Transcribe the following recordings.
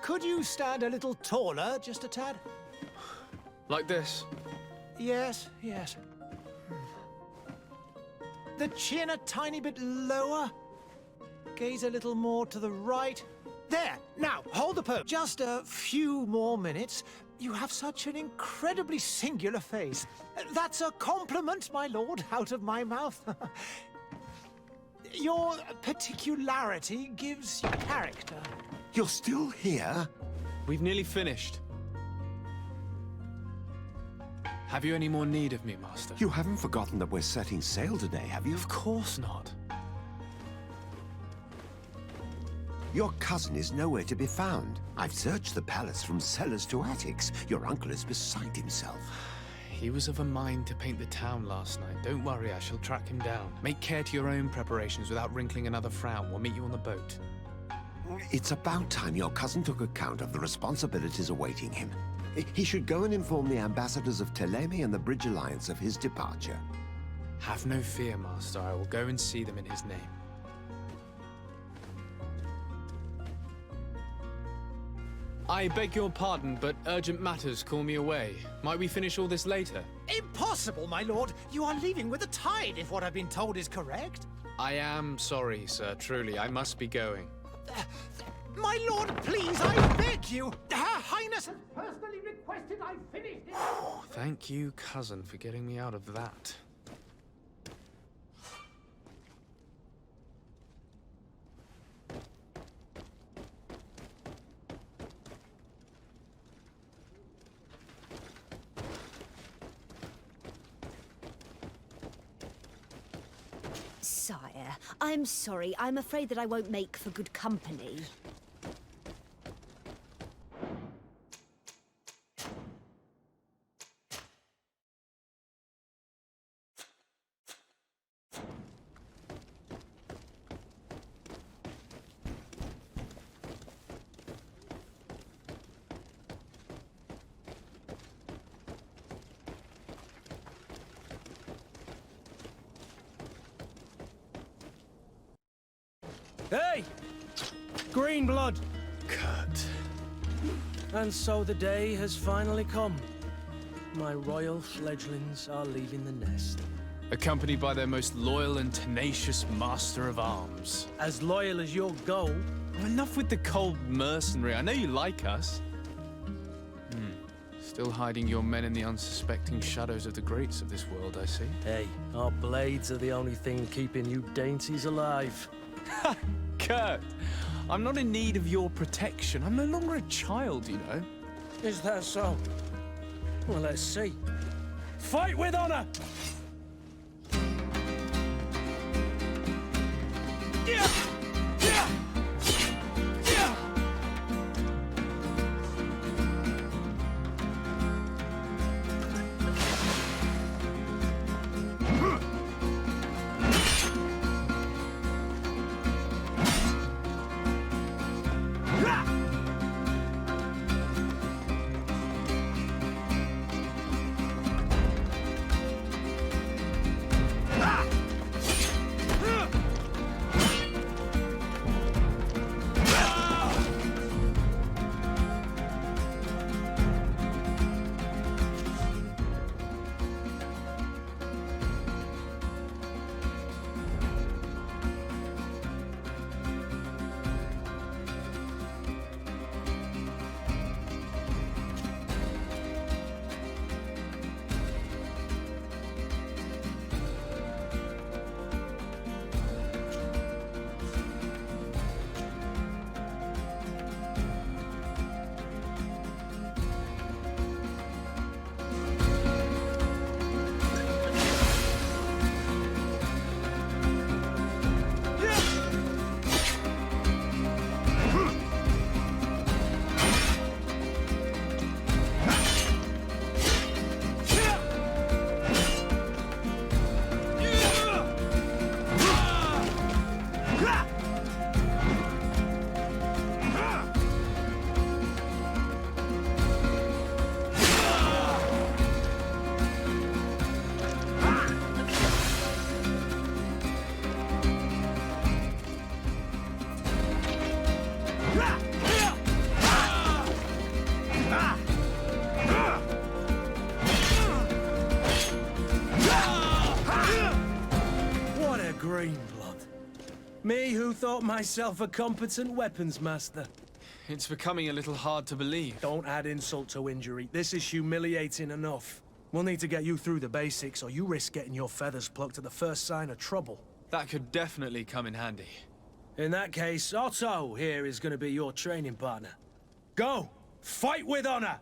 Could you stand a little taller, just a tad? Like this? Yes, yes. The chin a tiny bit lower. Gaze a little more to the right. There! Now, hold the pose. Just a few more minutes. You have such an incredibly singular face. That's a compliment, my lord, out of my mouth. Your particularity gives you character. You're still here? We've nearly finished. Have you any more need of me, Master? You haven't forgotten that we're setting sail today, have you? Of course not. Your cousin is nowhere to be found. I've searched the palace from cellars to attics. Your uncle is beside himself. He was of a mind to paint the town last night. Don't worry, I shall track him down. Make care to your own preparations without wrinkling another frown. We'll meet you on the boat. It's about time your cousin took account of the responsibilities awaiting him. He should go and inform the ambassadors of Telemi and the Bridge Alliance of his departure. Have no fear, Master. I will go and see them in his name. I beg your pardon, but urgent matters call me away. Might we finish all this later? Impossible, my lord. You are leaving with the tide, if what I've been told is correct. I am sorry, sir. Truly, I must be going. My lord, please, I beg you. Her Highness has personally requested I finish it. Thank you, cousin, for getting me out of that. Sire, I'm sorry. I'm afraid that I won't make for good company. Hey! Green blood! Kurt. And so the day has finally come. My royal fledglings are leaving the nest. Accompanied by their most loyal and tenacious master of arms. As loyal as your goal. Enough with the cold mercenary. I know you like us. Still hiding your men in the unsuspecting shadows of the greats of this world, I see. Hey, our blades are the only thing keeping you dainties alive. Kurt, I'm not in need of your protection. I'm no longer a child, you know. Is that so? Well, let's see. Fight with honor! What a green blood. Me who thought myself a competent weapons master. It's becoming a little hard to believe. Don't add insult to injury. This is humiliating enough. We'll need to get you through the basics, or you risk getting your feathers plucked at the first sign of trouble. That could definitely come in handy. In that case, Otto here is going to be your training partner. Go! Fight with honor!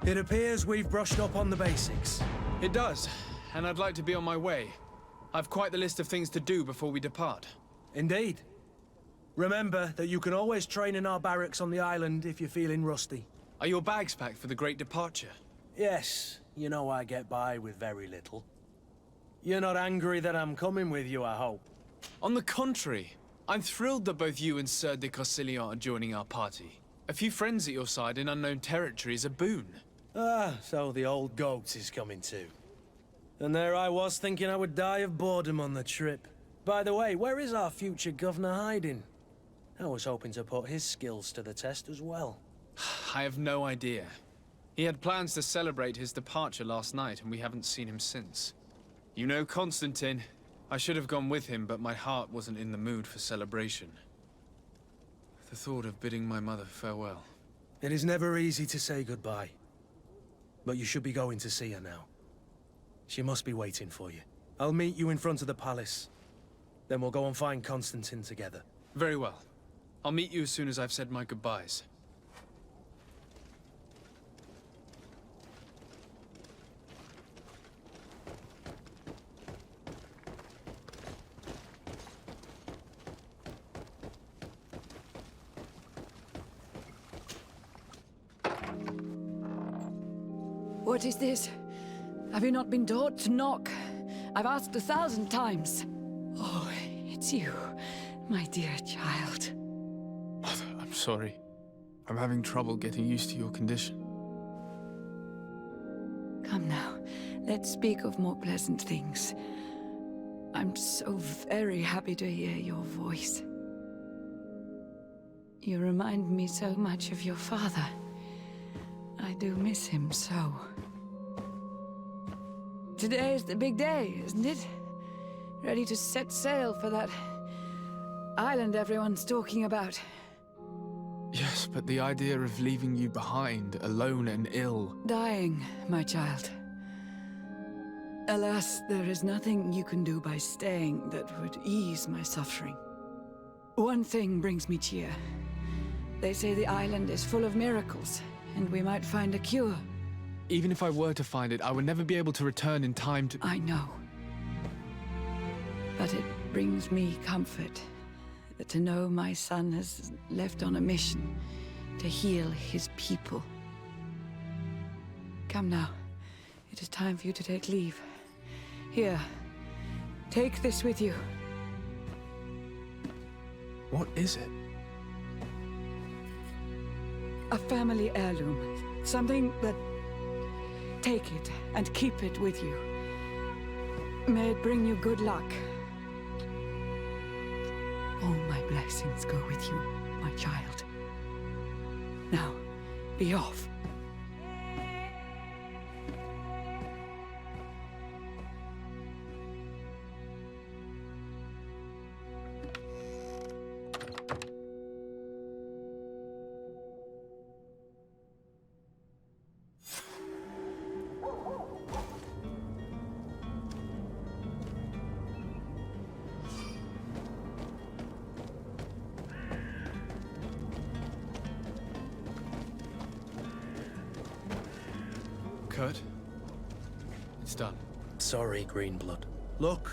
It appears we've brushed up on the basics. It does, and I'd like to be on my way. I've quite the list of things to do before we depart. Indeed. Remember that you can always train in our barracks on the island if you're feeling rusty. Are your bags packed for the great departure? Yes, you know I get by with very little. You're not angry that I'm coming with you, I hope. On the contrary, I'm thrilled that both you and Sir de Corsilion are joining our party. A few friends at your side in unknown territory is a boon. Ah, so the old goat is coming too. And there I was thinking I would die of boredom on the trip. By the way, where is our future governor hiding? I was hoping to put his skills to the test as well. I have no idea. He had plans to celebrate his departure last night, and we haven't seen him since. You know Constantine. I should have gone with him, but my heart wasn't in the mood for celebration. The thought of bidding my mother farewell. It is never easy to say goodbye. But you should be going to see her now. She must be waiting for you. I'll meet you in front of the palace. Then we'll go and find Constantine together. Very well. I'll meet you as soon as I've said my goodbyes. What is this? Have you not been taught to knock? I've asked 1,000 times. Oh, it's you, my dear child. Mother, I'm sorry. I'm having trouble getting used to your condition. Come now, let's speak of more pleasant things. I'm so very happy to hear your voice. You remind me so much of your father. I do miss him so. Today is the big day, isn't it? Ready to set sail for that island everyone's talking about. Yes, but the idea of leaving you behind, alone and ill... Dying, my child. Alas, there is nothing you can do by staying that would ease my suffering. One thing brings me cheer. They say the island is full of miracles, and we might find a cure. Even if I were to find it, I would never be able to return in time to... I know. But it brings me comfort to know my son has left on a mission to heal his people. Come now. It is time for you to take leave. Here, take this with you. What is it? A family heirloom. Something that... Take it and keep it with you. May it bring you good luck. All my blessings go with you, my child. Now, be off. Kurt? It's done. Sorry, Greenblood. Look,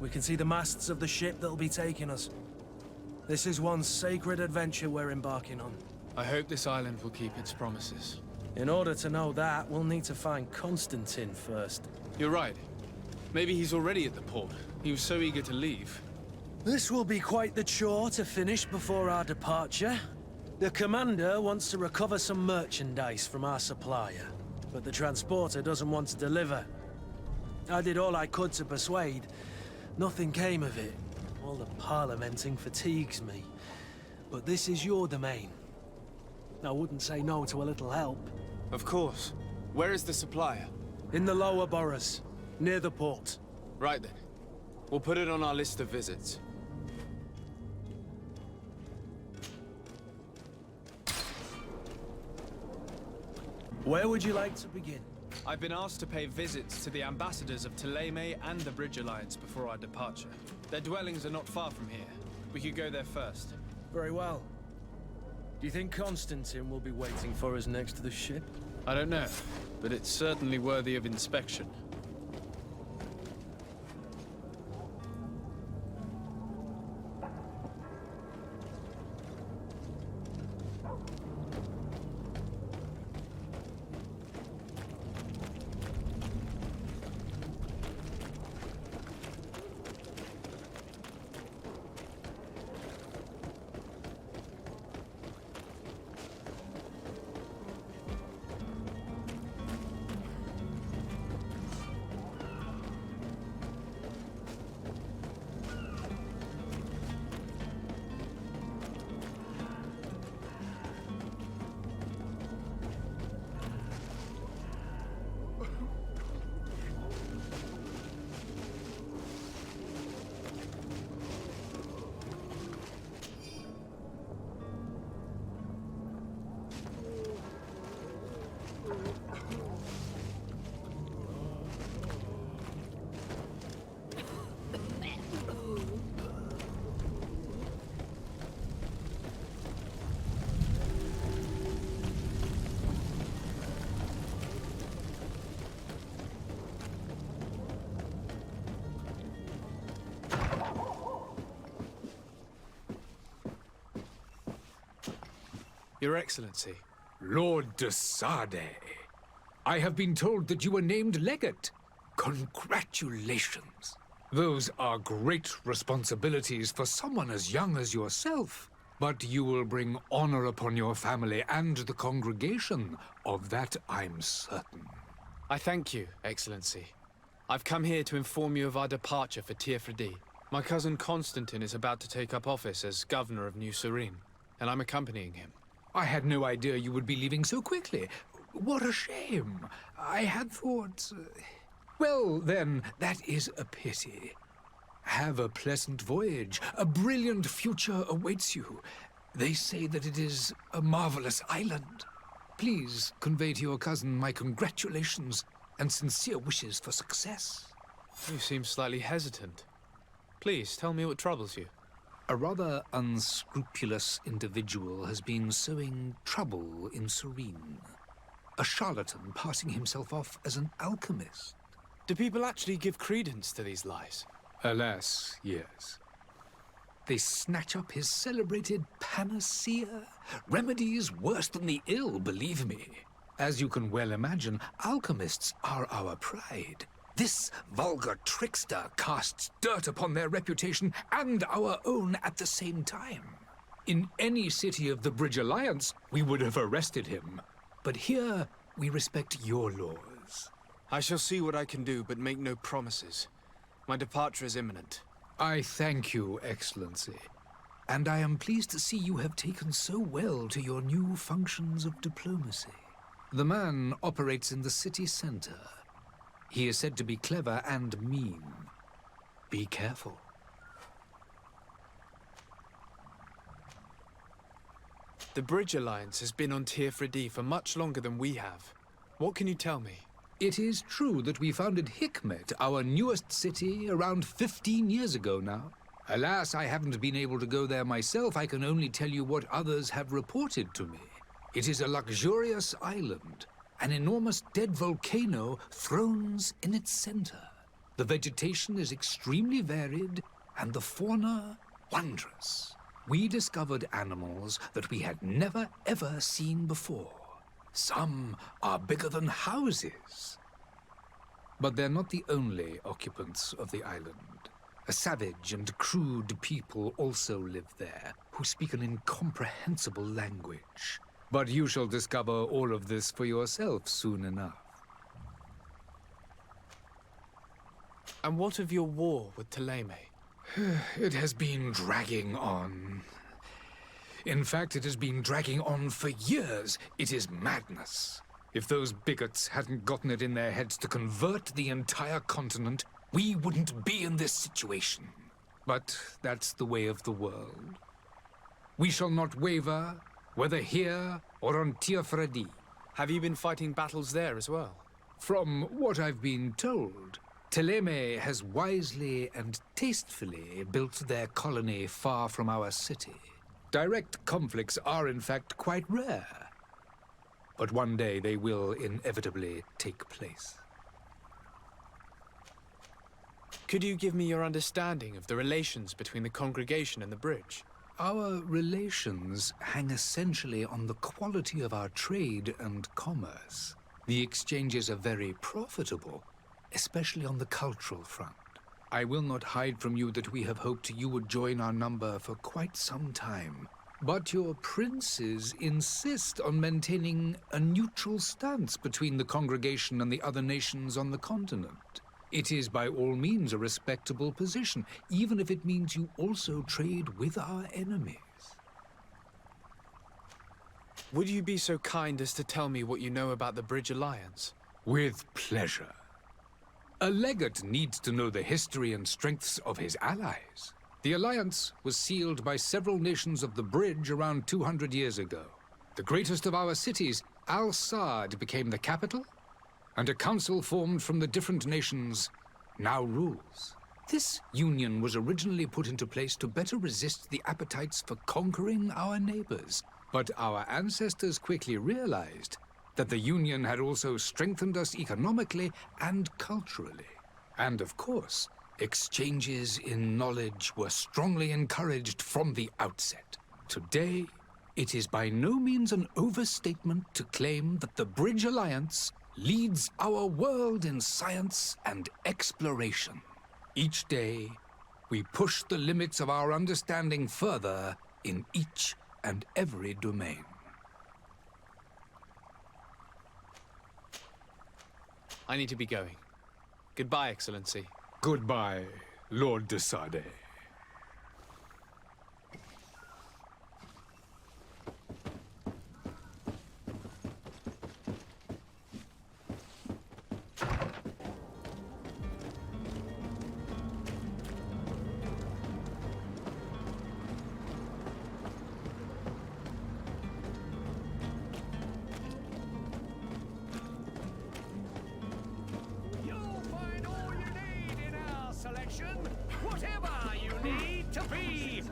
we can see the masts of the ship that'll be taking us. This is one sacred adventure we're embarking on. I hope this island will keep its promises. In order to know that, we'll need to find Constantine first. You're right. Maybe he's already at the port. He was so eager to leave. This will be quite the chore to finish before our departure. The commander wants to recover some merchandise from our supplier, but the transporter doesn't want to deliver. I did all I could to persuade. Nothing came of it. All the parliamenting fatigues me. But this is your domain. I wouldn't say no to a little help. Of course. Where is the supplier? In the lower boroughs, near the port. Right then. We'll put it on our list of visits. Where would you like to begin? I've been asked to pay visits to the ambassadors of Thélème and the Bridge Alliance before our departure. Their dwellings are not far from here. We could go there first. Very well. Do you think Constantine will be waiting for us next to the ship? I don't know, but it's certainly worthy of inspection. Your Excellency. Lord de Sade, I have been told that you were named legate. Congratulations. Those are great responsibilities for someone as young as yourself. But you will bring honor upon your family and the congregation. Of that I'm certain. I thank you, Excellency. I've come here to inform you of our departure for Tiefredi. My cousin Constantine is about to take up office as governor of New Serene, and I'm accompanying him. I had no idea you would be leaving so quickly. What a shame. I had thought... Well, then, that is a pity. Have a pleasant voyage. A brilliant future awaits you. They say that it is a marvelous island. Please convey to your cousin my congratulations and sincere wishes for success. You seem slightly hesitant. Please, tell me what troubles you. A rather unscrupulous individual has been sowing trouble in Serene. A charlatan passing himself off as an alchemist. Do people actually give credence to these lies? Alas, yes. They snatch up his celebrated panacea. Remedies worse than the ill, believe me. As you can well imagine, alchemists are our pride. This vulgar trickster casts dirt upon their reputation and our own at the same time. In any city of the Bridge Alliance, we would have arrested him. But here, we respect your laws. I shall see what I can do, but make no promises. My departure is imminent. I thank you, Excellency. And I am pleased to see you have taken so well to your new functions of diplomacy. The man operates in the city center. He is said to be clever and mean. Be careful. The Bridge Alliance has been on Teofredi for much longer than we have. What can you tell me? It is true that we founded Hikmet, our newest city, around 15 years ago now. Alas, I haven't been able to go there myself. I can only tell you what others have reported to me. It is a luxurious island. An enormous dead volcano thrones in its center. The vegetation is extremely varied, and the fauna wondrous. We discovered animals that we had never ever seen before. Some are bigger than houses. But they're not the only occupants of the island. A savage and crude people also live there, who speak an incomprehensible language. But you shall discover all of this for yourself soon enough. And what of your war with Thélème? It has been dragging on. In fact, it has been dragging on for years. It is madness. If those bigots hadn't gotten it in their heads to convert the entire continent, we wouldn't be in this situation. But that's the way of the world. We shall not waver, whether here or on Teofredi. Have you been fighting battles there as well? From what I've been told, Thélème has wisely and tastefully built their colony far from our city. Direct conflicts are, in fact, quite rare. But one day they will inevitably take place. Could you give me your understanding of the relations between the congregation and the bridge? Our relations hang essentially on the quality of our trade and commerce. The exchanges are very profitable, especially on the cultural front. I will not hide from you that we have hoped you would join our number for quite some time. But your princes insist on maintaining a neutral stance between the congregation and the other nations on the continent. It is by all means a respectable position, even if it means you also trade with our enemies. Would you be so kind as to tell me what you know about the Bridge Alliance? With pleasure. A legate needs to know the history and strengths of his allies. The alliance was sealed by several nations of the Bridge around 200 years ago. The greatest of our cities, Al-Saad, became the capital, and a council formed from the different nations now rules. This union was originally put into place to better resist the appetites for conquering our neighbors. But our ancestors quickly realized that the union had also strengthened us economically and culturally. And of course, exchanges in knowledge were strongly encouraged from the outset. Today, it is by no means an overstatement to claim that the Bridge Alliance leads our world in science and exploration. Each day, we push the limits of our understanding further in each and every domain. I need to be going. Goodbye, Excellency. Goodbye, Lord de Sade. be!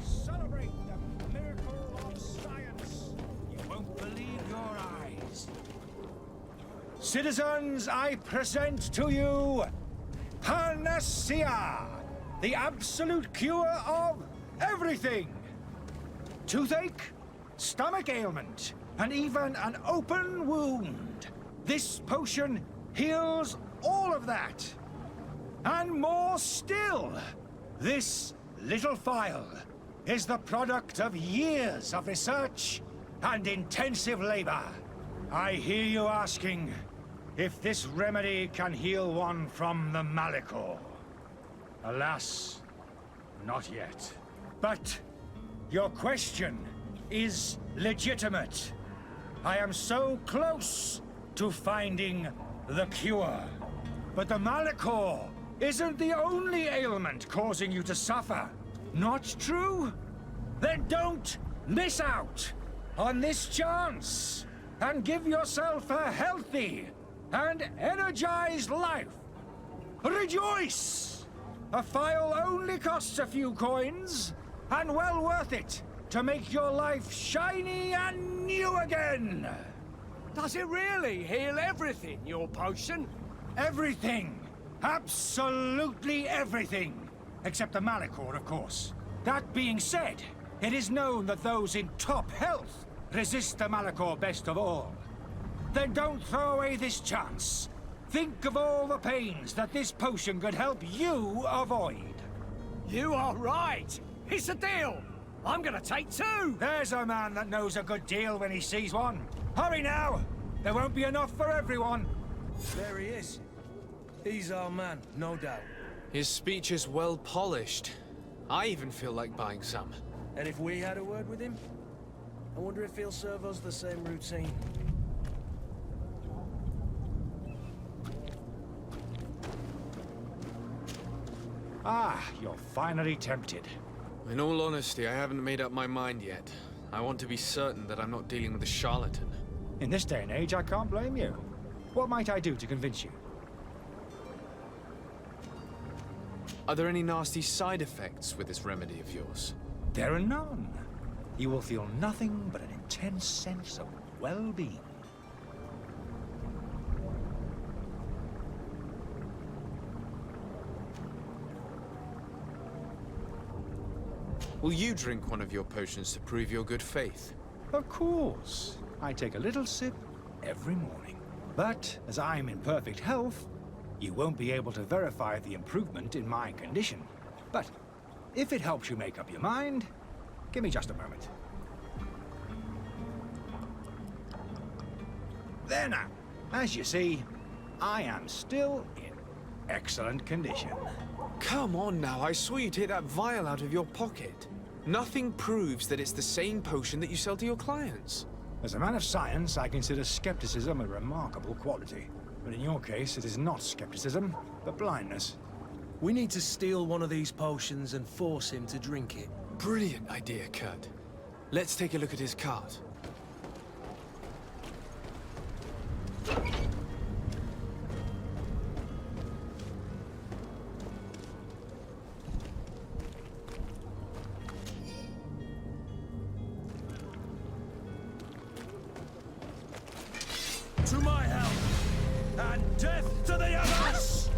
Celebrate the miracle of science. You won't believe your eyes. Citizens, I present to you Panacea, the absolute cure of everything. Toothache, stomach ailment, and even an open wound. This potion heals all of that. And more still. This little phial is the product of years of research and intensive labor. I hear you asking if this remedy can heal one from the Malachor. Alas, not yet. But your question is legitimate. I am so close to finding the cure. But the Malachor isn't the only ailment causing you to suffer. Not true? Then don't miss out on this chance and give yourself a healthy and energized life. Rejoice! A phial only costs a few coins, and well worth it to make your life shiny and new again. Does it really heal everything, your potion? Everything. Absolutely everything. Except the Malachor, of course. That being said, it is known that those in top health resist the Malachor best of all. Then don't throw away this chance. Think of all the pains that this potion could help you avoid. You are right. It's a deal. I'm gonna take two. There's a man that knows a good deal when he sees one. Hurry now. There won't be enough for everyone. There he is. He's our man, no doubt. His speech is well polished. I even feel like buying some. And if we had a word with him, I wonder if he'll serve us the same routine. Ah, you're finally tempted. In all honesty, I haven't made up my mind yet. I want to be certain that I'm not dealing with a charlatan. In this day and age, I can't blame you. What might I do to convince you? Are there any nasty side effects with this remedy of yours? There are none. You will feel nothing but an intense sense of well-being. Will you drink one of your potions to prove your good faith? Of course. I take a little sip every morning. But as I'm in perfect health, you won't be able to verify the improvement in my condition. But if it helps you make up your mind, give me just a moment. There now. As you see, I am still in excellent condition. Come on now, I saw you take that vial out of your pocket. Nothing proves that it's the same potion that you sell to your clients. As a man of science, I consider skepticism a remarkable quality. But in your case, it is not skepticism, but blindness. We need to steal one of these potions and force him to drink it. Brilliant idea, Kurt. Let's take a look at his cart. To my help, and death to the others!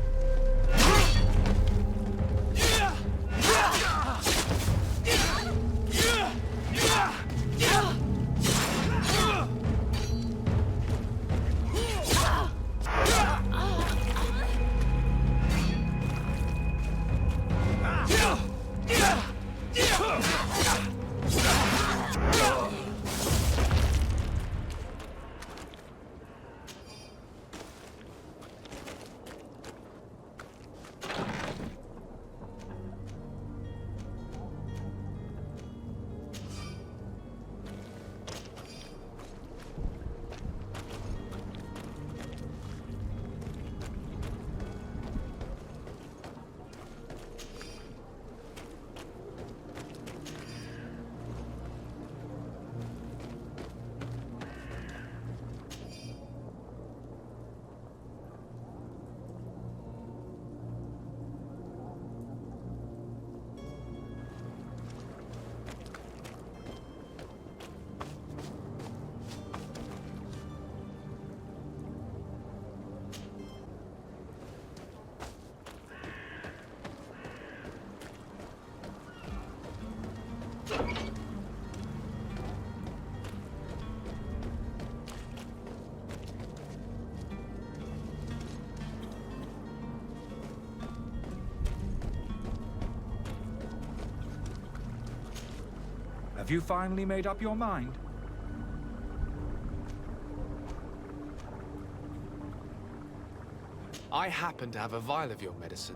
Have you finally made up your mind? I happen to have a vial of your medicine.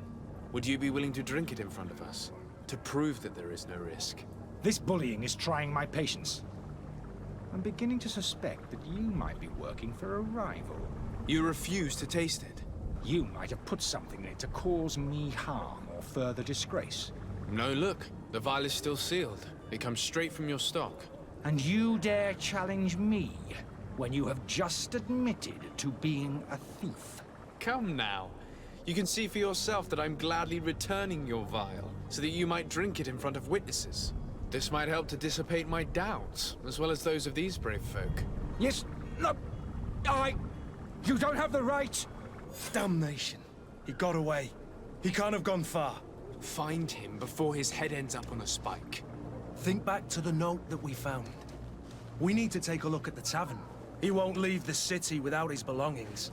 Would you be willing to drink it in front of us? To prove that there is no risk? This bullying is trying my patience. I'm beginning to suspect that you might be working for a rival. You refuse to taste it? You might have put something in it to cause me harm or further disgrace. No, look. The vial is still sealed. It comes straight from your stock. And you dare challenge me when you have just admitted to being a thief? Come now. You can see for yourself that I'm gladly returning your vial, so that you might drink it in front of witnesses. This might help to dissipate my doubts, as well as those of these brave folk. Yes, no, You don't have the right! Damnation. He got away. He can't have gone far. Find him before his head ends up on a spike. Think back to the note that we found. We need to take a look at the tavern. He won't leave the city without his belongings.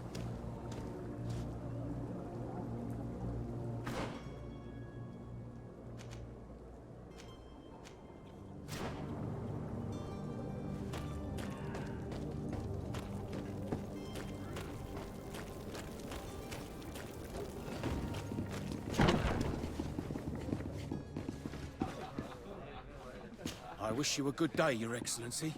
I wish you a good day, Your Excellency.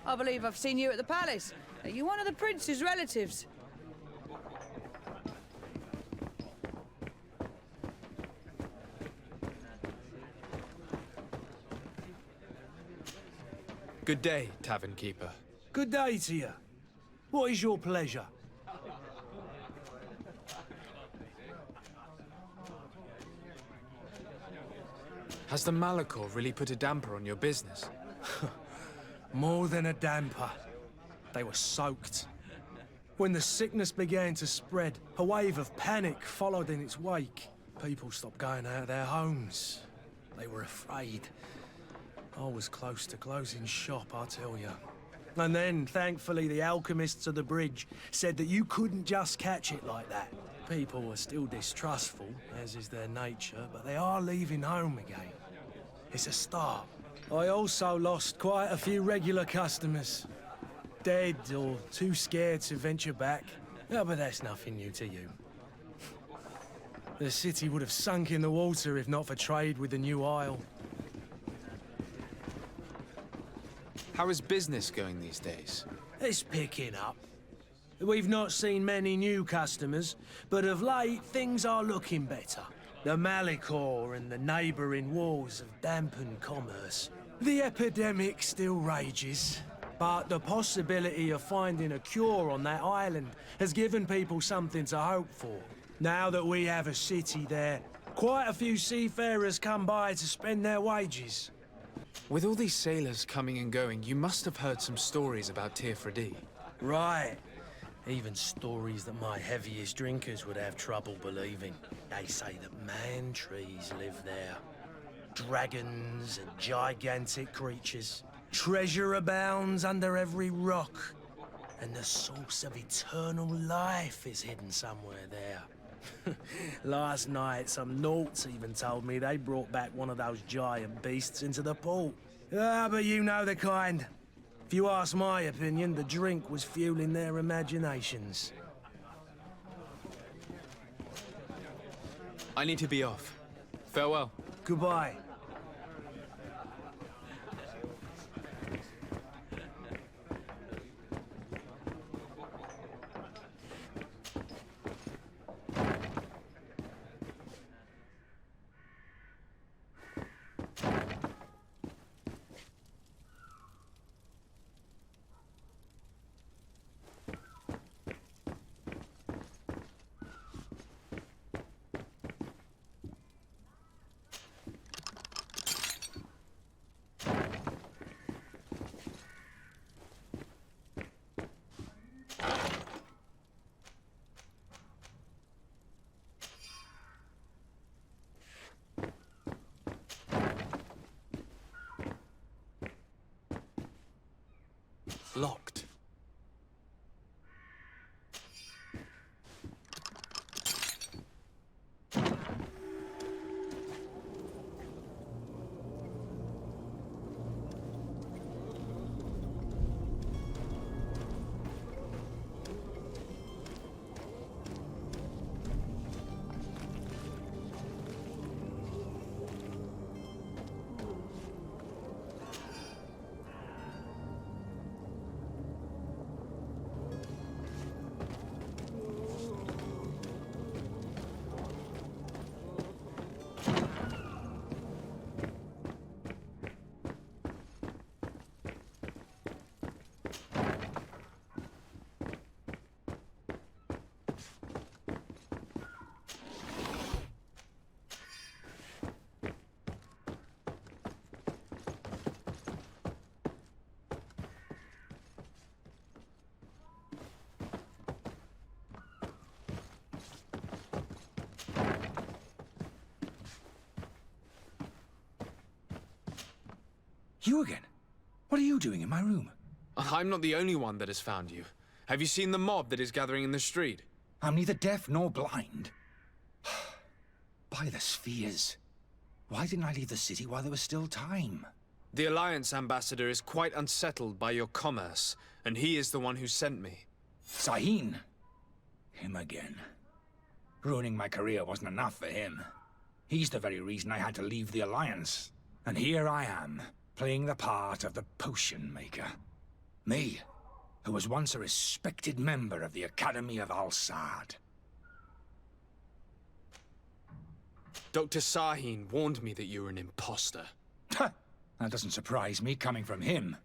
I believe I've seen you at the palace. Are you one of the prince's relatives? Good day, tavern keeper. Good day to you. What is your pleasure? Has the Malachor really put a damper on your business? More than a damper. They were soaked. When the sickness began to spread, a wave of panic followed in its wake. People stopped going out of their homes. They were afraid. I was close to closing shop, I tell you. And then, thankfully, the alchemists of the bridge said that you couldn't just catch it like that. People were still distrustful, as is their nature, but they are leaving home again. It's a start. I also lost quite a few regular customers. Dead or too scared to venture back. Yeah, but that's nothing new to you. The city would have sunk in the water if not for trade with the new isle. How is business going these days? It's picking up. We've not seen many new customers, but of late things are looking better. The Malachor and the neighbouring wars have dampened commerce. The epidemic still rages, but the possibility of finding a cure on that island has given people something to hope for. Now that we have a city there, quite a few seafarers come by to spend their wages. With all these sailors coming and going, you must have heard some stories about Tirfredi. Right. Even stories that my heaviest drinkers would have trouble believing. They say that man-trees live there. Dragons and gigantic creatures. Treasure abounds under every rock. And the source of eternal life is hidden somewhere there. Last night, some Nauts even told me they brought back one of those giant beasts into the port. Ah, but you know the kind. If you ask my opinion, the drink was fueling their imaginations. I need to be off. Farewell. Goodbye. Locked. You again? What are you doing in my room? I'm not the only one that has found you. Have you seen the mob that is gathering in the street? I'm neither deaf nor blind. By the spheres. Why didn't I leave the city while there was still time? The Alliance ambassador is quite unsettled by your commerce, and he is the one who sent me. Sahin. Him again. Ruining my career wasn't enough for him. He's the very reason I had to leave the Alliance. And here I am, playing the part of the potion maker. Me, who was once a respected member of the Academy of Al-Sad. Dr. Sahin warned me that you were an imposter. That doesn't surprise me, coming from him.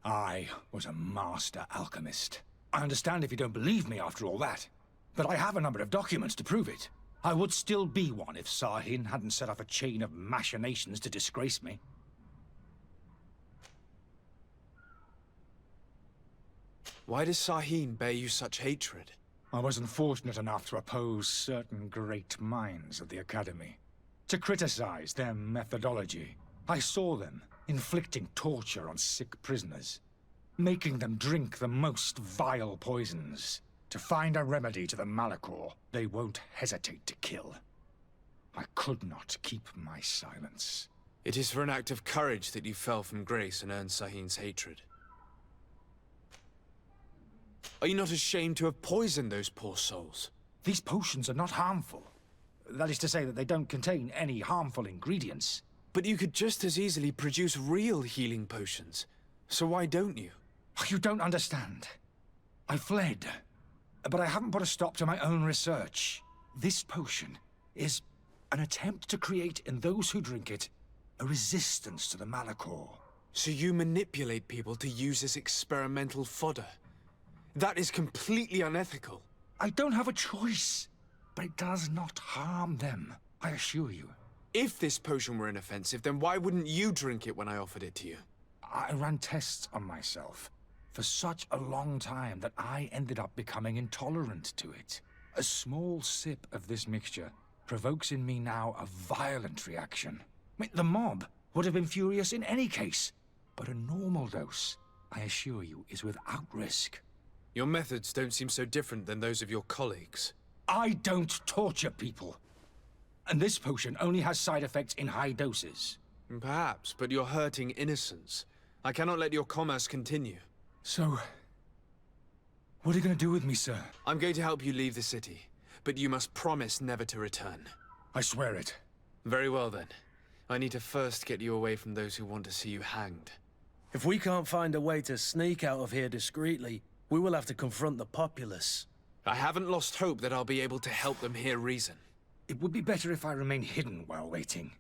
I was a master alchemist. I understand if you don't believe me after all that, but I have a number of documents to prove it. I would still be one if Sahin hadn't set off a chain of machinations to disgrace me. Why does Sahin bear you such hatred? I wasn't fortunate enough to oppose certain great minds of the Academy, to criticize their methodology. I saw them inflicting torture on sick prisoners, making them drink the most vile poisons. To find a remedy to the Malachor, they won't hesitate to kill. I could not keep my silence. It is for an act of courage that you fell from grace and earned Sahin's hatred. Are you not ashamed to have poisoned those poor souls? These potions are not harmful. That is to say that they don't contain any harmful ingredients. But you could just as easily produce real healing potions. So why don't you? You don't understand. I fled, but I haven't put a stop to my own research. This potion is an attempt to create in those who drink it a resistance to the Malachor. So you manipulate people to use as experimental fodder? That is completely unethical. I don't have a choice, but it does not harm them, I assure you. If this potion were inoffensive, then why wouldn't you drink it when I offered it to you? I ran tests on myself for such a long time that I ended up becoming intolerant to it. A small sip of this mixture provokes in me now a violent reaction. The mob would have been furious in any case, but a normal dose, I assure you, is without risk. Your methods don't seem so different than those of your colleagues. I don't torture people. And this potion only has side effects in high doses. Perhaps, but you're hurting innocents. I cannot let your commerce continue. So, what are you going to do with me, sir? I'm going to help you leave the city, but you must promise never to return. I swear it. Very well then. I need to first get you away from those who want to see you hanged. If we can't find a way to sneak out of here discreetly, we will have to confront the populace. I haven't lost hope that I'll be able to help them hear reason. It would be better if I remain hidden while waiting.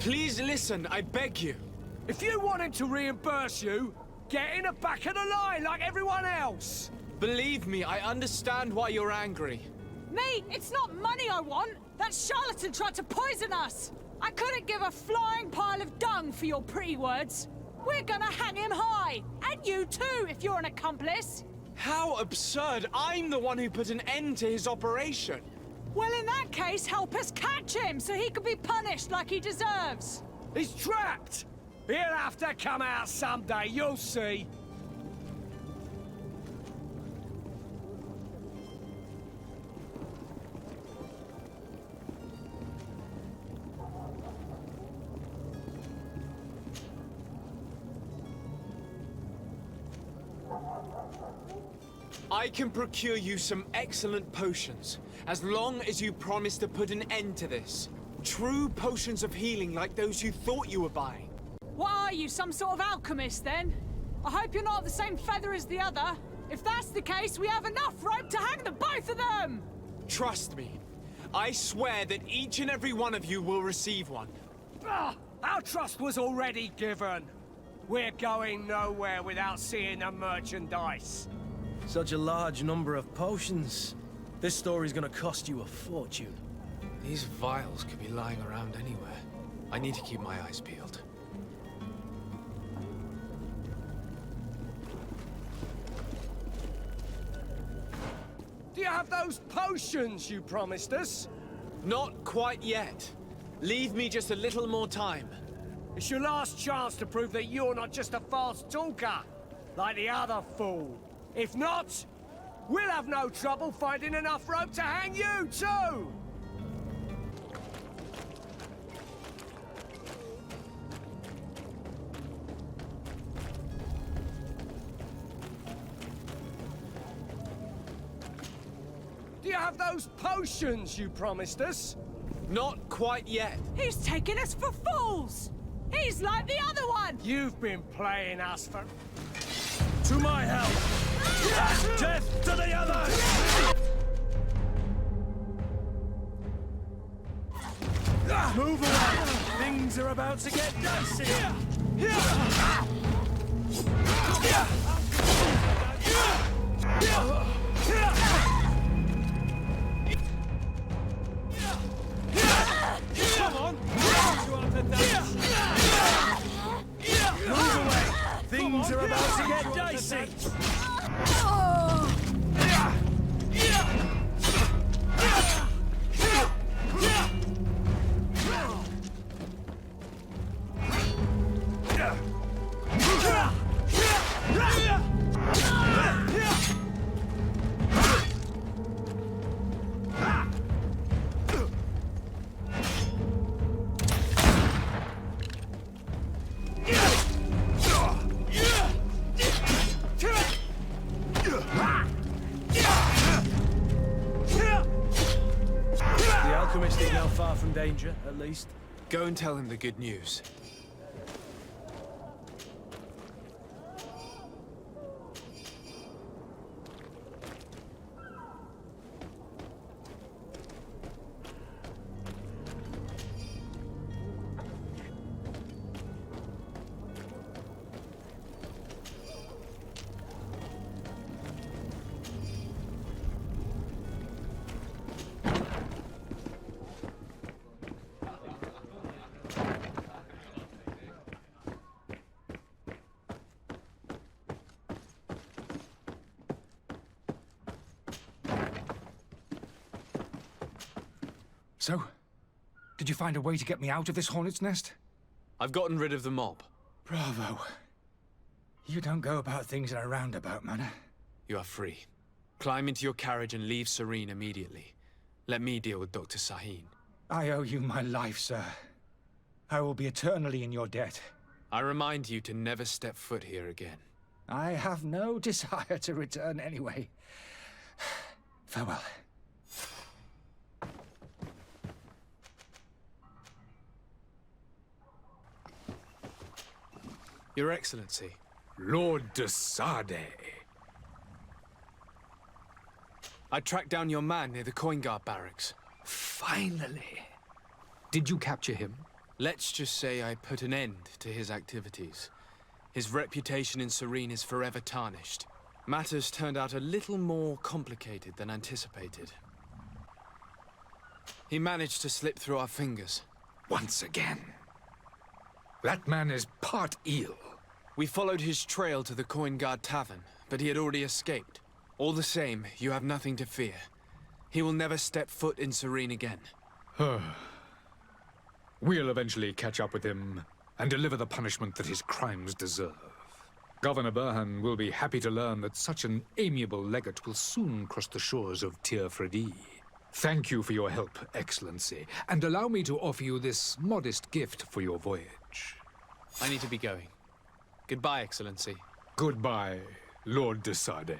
Please listen, I beg you. If you want him to reimburse you, get in the back of the line like everyone else. Believe me, I understand why you're angry. Me, it's not money I want. That charlatan tried to poison us. I couldn't give a flying pile of dung for your pretty words. We're gonna hang him high. And you too, if you're an accomplice. How absurd! I'm the one who put an end to his operation. Well, in that case, help us catch him so he can be punished like he deserves. He's trapped. He'll have to come out someday, you'll see. I can procure you some excellent potions, as long as you promise to put an end to this. True potions of healing like those you thought you were buying. What are you, some sort of alchemist, then? I hope you're not of the same feather as the other. If that's the case, we have enough rope to hang the both of them! Trust me. I swear that each and every one of you will receive one. Our trust was already given. We're going nowhere without seeing the merchandise. Such a large number of potions. This story's gonna cost you a fortune. These vials could be lying around anywhere. I need to keep my eyes peeled. Do you have those potions you promised us? Not quite yet. Leave me just a little more time. It's your last chance to prove that you're not just a fast talker, like the other fool. If not, we'll have no trouble finding enough rope to hang you, too! Do you have those potions you promised us? Not quite yet. He's taking us for fools! He's like the other one! You've been playing us for... To my help! Death to the others! Move away! Things are about to get dicey! Come on! Move away! Things are about to get dicey! Far from danger, at least. Go and tell him the good news. So, did you find a way to get me out of this hornet's nest? I've gotten rid of the mob. Bravo. You don't go about things in a roundabout manner. You are free. Climb into your carriage and leave Serene immediately. Let me deal with Dr. Sahin. I owe you my life, sir. I will be eternally in your debt. I remind you to never step foot here again. I have no desire to return anyway. Farewell. Your Excellency. Lord de Sade. I tracked down your man near the Coin Guard barracks. Finally. Did you capture him? Let's just say I put an end to his activities. His reputation in Serene is forever tarnished. Matters turned out a little more complicated than anticipated. He managed to slip through our fingers. Once again. That man is part eel. We followed his trail to the Coin Guard Tavern, but he had already escaped. All the same, you have nothing to fear. He will never step foot in Serene again. We'll eventually catch up with him and deliver the punishment that his crimes deserve. Governor Burhan will be happy to learn that such an amiable legate will soon cross the shores of Tir Fredi. Thank you for your help, Excellency, and allow me to offer you this modest gift for your voyage. I need to be going. Goodbye, Excellency. Goodbye, Lord de Sade.